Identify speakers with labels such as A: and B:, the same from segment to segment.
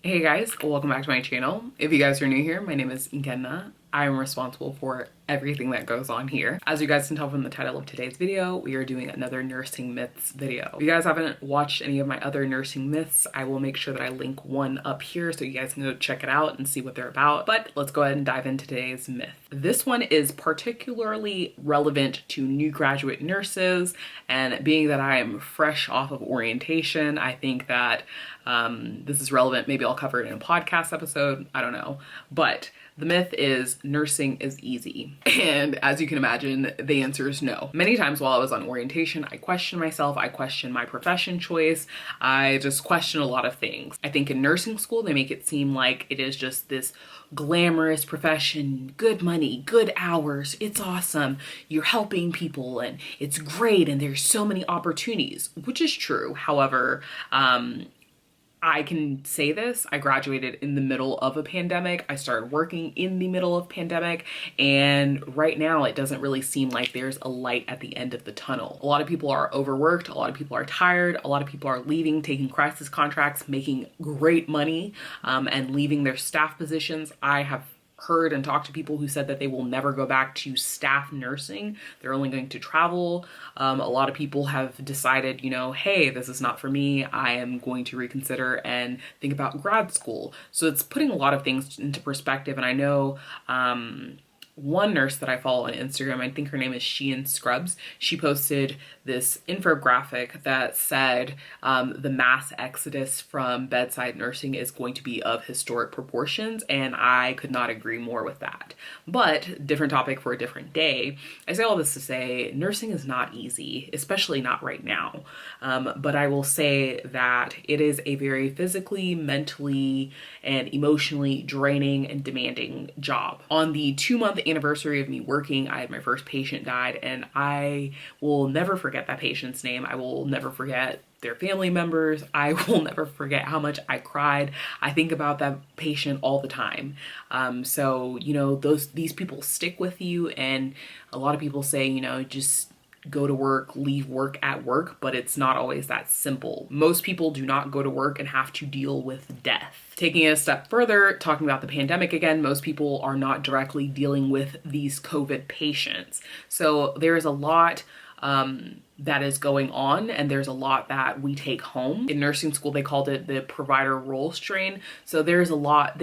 A: Hey guys, welcome back to my channel. If you guys are new here, my name is Nkenna. I am responsible for everything that goes on here. As you guys can tell from the title of today's video, we are doing another nursing myths video. If you guys haven't watched any of my other nursing myths, I will make sure that I link one up here so you guys can go check it out and see what they're about. But let's go ahead and dive into today's myth. This one is particularly relevant to new graduate nurses, and being that I am fresh off of orientation, I think that this is relevant. Maybe I'll cover it in a podcast episode, I don't know. But the myth is nursing is easy. And as you can imagine, the answer is no. Many times while I was on orientation, I questioned myself, I questioned my profession choice, I just questioned a lot of things. I think in nursing school, they make it seem like it is just this glamorous profession, good money, good hours, it's awesome, you're helping people and it's great and there's so many opportunities, which is true. However, I can say this, I graduated in the middle of a pandemic. I started working in the middle of pandemic, and right now it doesn't really seem like there's a light at the end of the tunnel. A lot of people are overworked, a lot of people are tired, a lot of people are leaving, taking crisis contracts, making great money, and leaving their staff positions. I have heard and talked to people who said that they will never go back to staff nursing. They're only going to travel. A lot of people have decided, you know, hey, this is not for me. I am going to reconsider and think about grad school. So it's putting a lot of things into perspective. And I know one nurse that I follow on Instagram, I think her name is Sheehan Scrubs, she posted this infographic that said the mass exodus from bedside nursing is going to be of historic proportions, and I could not agree more with that. But different topic for a different day. I say all this to say nursing is not easy, especially not right now. But I will say that it is a very physically, mentally, and emotionally draining and demanding job. On the 2-month anniversary of me working, I had my first patient died, and I will never forget that patient's name. I will never forget their family members. I will never forget how much I cried. I think about that patient all the time. So, you know, these people stick with you, and a lot of people say, you know, just go to work, leave work at work, but it's not always that simple. Most people do not go to work and have to deal with death. Taking it a step further, talking about the pandemic again, most people are not directly dealing with these COVID patients. So there is a lot that is going on, and there's a lot that we take home. In nursing school, they called it the provider role strain. So there's a lot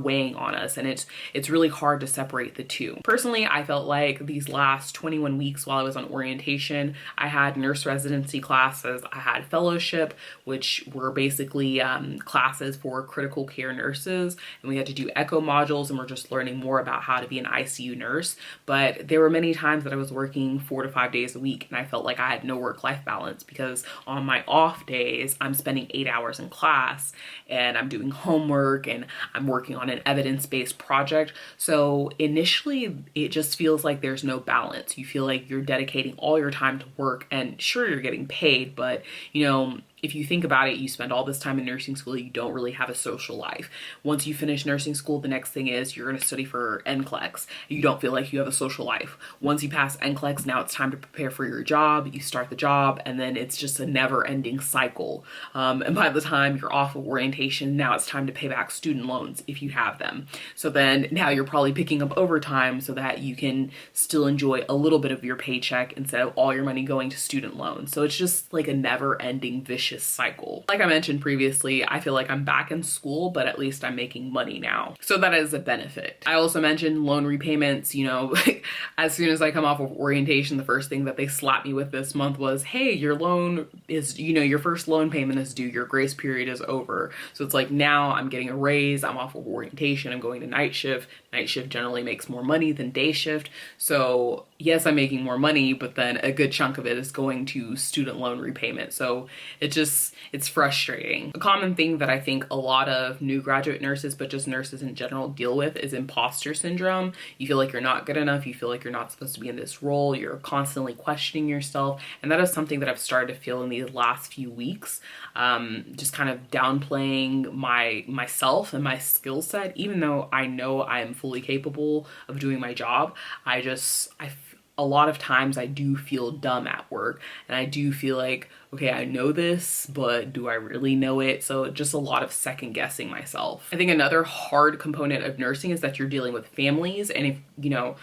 A: weighing on us, and it's really hard to separate the two. Personally, I felt like these last 21 weeks while I was on orientation, I had nurse residency classes, I had fellowship, which were basically classes for critical care nurses, and we had to do echo modules, and we're just learning more about how to be an ICU nurse. But there were many times that I was working 4 to 5 days a week, and I felt like I had no work-life balance, because on my off days, I'm spending 8 hours in class and I'm doing homework and I'm working on an evidence-based project. So initially, it just feels like there's no balance. You feel like you're dedicating all your time to work, and sure, you're getting paid, but you know, if you think about it, you spend all this time in nursing school, you don't really have a social life. Once you finish nursing school, the next thing is you're going to study for NCLEX. You don't feel like you have a social life. Once you pass NCLEX, now it's time to prepare for your job. You start the job, and then it's just a never-ending cycle. And by the time you're off of orientation, now it's time to pay back student loans if you have them. So then now you're probably picking up overtime so that you can still enjoy a little bit of your paycheck instead of all your money going to student loans. So it's just like a never-ending vicious cycle. Like I mentioned previously, I feel like I'm back in school, but at least I'm making money now. So that is a benefit. I also mentioned loan repayments. You know, as soon as I come off of orientation, the first thing that they slapped me with this month was, hey, your loan is, you know, your first loan payment is due, your grace period is over. So it's like, now I'm getting a raise, I'm off of orientation, I'm going to night shift. Night shift generally makes more money than day shift. So yes, I'm making more money, but then a good chunk of it is going to student loan repayment. So it's frustrating. A common thing that I think a lot of new graduate nurses, but just nurses in general, deal with is imposter syndrome. You feel like you're not good enough. You feel like you're not supposed to be in this role. You're constantly questioning yourself. And that is something that I've started to feel in these last few weeks. Just kind of downplaying myself and my skill set, even though I know I am fully capable of doing my job. A lot of times I do feel dumb at work, and I do feel like, okay, I know this, but do I really know it? So just a lot of second guessing myself. I think another hard component of nursing is that you're dealing with families. And if, you know,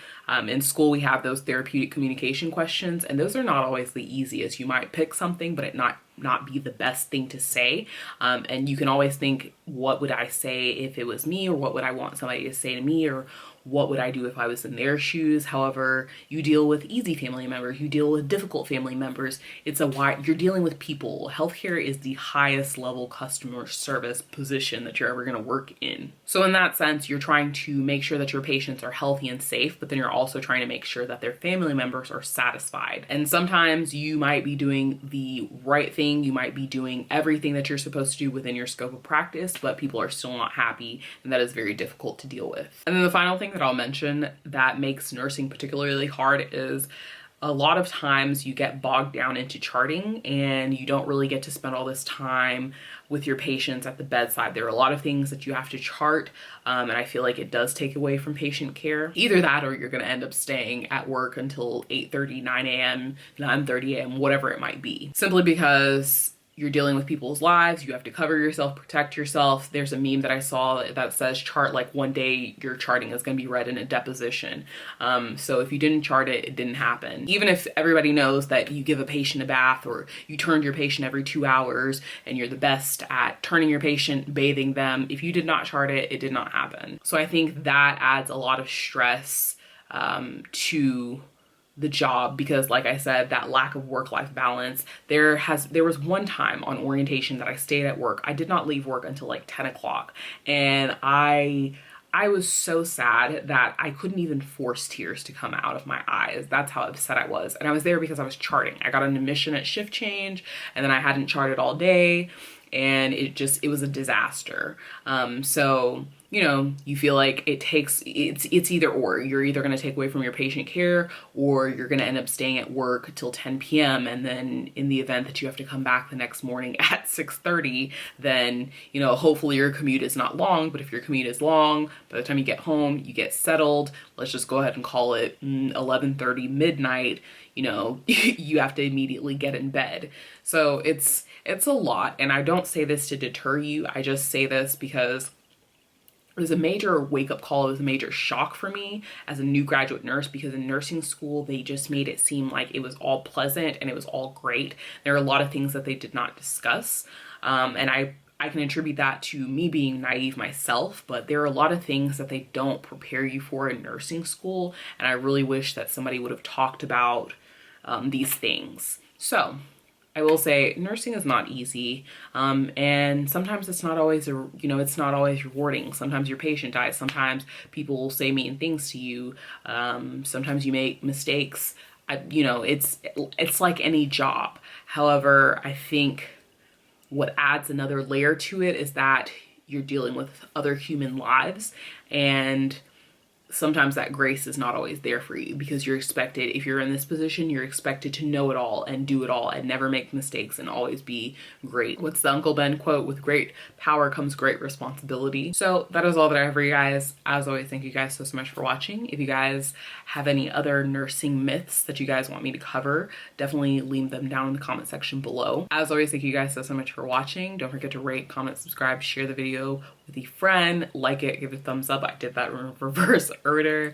A: in school we have those therapeutic communication questions, and those are not always the easiest. You might pick something, but it not be the best thing to say. And you can always think, what would I say if it was me? Or what would I want somebody to say to me? Or what would I do if I was in their shoes? However, you deal with easy family members, you deal with difficult family members. It's a wide, you're dealing with people. Healthcare is the highest level customer service position that you're ever gonna work in. So in that sense, you're trying to make sure that your patients are healthy and safe, but then you're also trying to make sure that their family members are satisfied. And sometimes you might be doing the right thing, you might be doing everything that you're supposed to do within your scope of practice, but people are still not happy, and that is very difficult to deal with. And then the final thing that I'll mention that makes nursing particularly hard is a lot of times you get bogged down into charting and you don't really get to spend all this time with your patients at the bedside. There are a lot of things that you have to chart, and I feel like it does take away from patient care. Either that or you're gonna end up staying at work until 8:30, 9 a.m., 9:30 a.m., whatever it might be. Simply because you're dealing with people's lives, you have to cover yourself, protect yourself. There's a meme that I saw that says chart like one day your charting is gonna be read in a deposition. So if you didn't chart it, it didn't happen. Even if everybody knows that you give a patient a bath or you turn your patient every 2 hours and you're the best at turning your patient, bathing them, if you did not chart it, it did not happen. So I think that adds a lot of stress to the job, because like I said, that lack of work-life balance. There was one time on orientation that I stayed at work. I did not leave work until like 10 o'clock, and I was so sad that I couldn't even force tears to come out of my eyes. That's how upset I was. And I was there because I was charting. I got an admission at shift change, and then I hadn't charted all day, and it was a disaster. So, you know, you feel like it's either or. You're either gonna take away from your patient care, or you're gonna end up staying at work till 10 p.m. And then in the event that you have to come back the next morning at 6:30, then, you know, hopefully your commute is not long, but if your commute is long, by the time you get home, you get settled, let's just go ahead and call it 11:30, midnight, you know, you have to immediately get in bed. So it's a lot. And I don't say this to deter you. I just say this because it was a major wake-up call. It was a major shock for me as a new graduate nurse, because in nursing school, they just made it seem like it was all pleasant and it was all great. There are a lot of things that they did not discuss. And I can attribute that to me being naive myself, but there are a lot of things that they don't prepare you for in nursing school. And I really wish that somebody would have talked about these things. So I will say nursing is not easy, and sometimes it's not always, it's not always rewarding. Sometimes your patient dies. Sometimes people will say mean things to you. Sometimes you make mistakes. It's like any job. However, I think what adds another layer to it is that you're dealing with other human lives, and sometimes that grace is not always there for you, because you're expected, if you're in this position, you're expected to know it all and do it all and never make mistakes and always be great. What's the Uncle Ben quote? With great power comes great responsibility. So that is all that I have for you guys. As always, thank you guys so much for watching. If you guys have any other nursing myths that you guys want me to cover, definitely leave them down in the comment section below. As always, thank you guys so much for watching. Don't forget to rate, comment, subscribe, share the video with a friend, like it, give it a thumbs up. I did that in reverse order.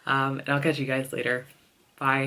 A: And I'll catch you guys later. Bye.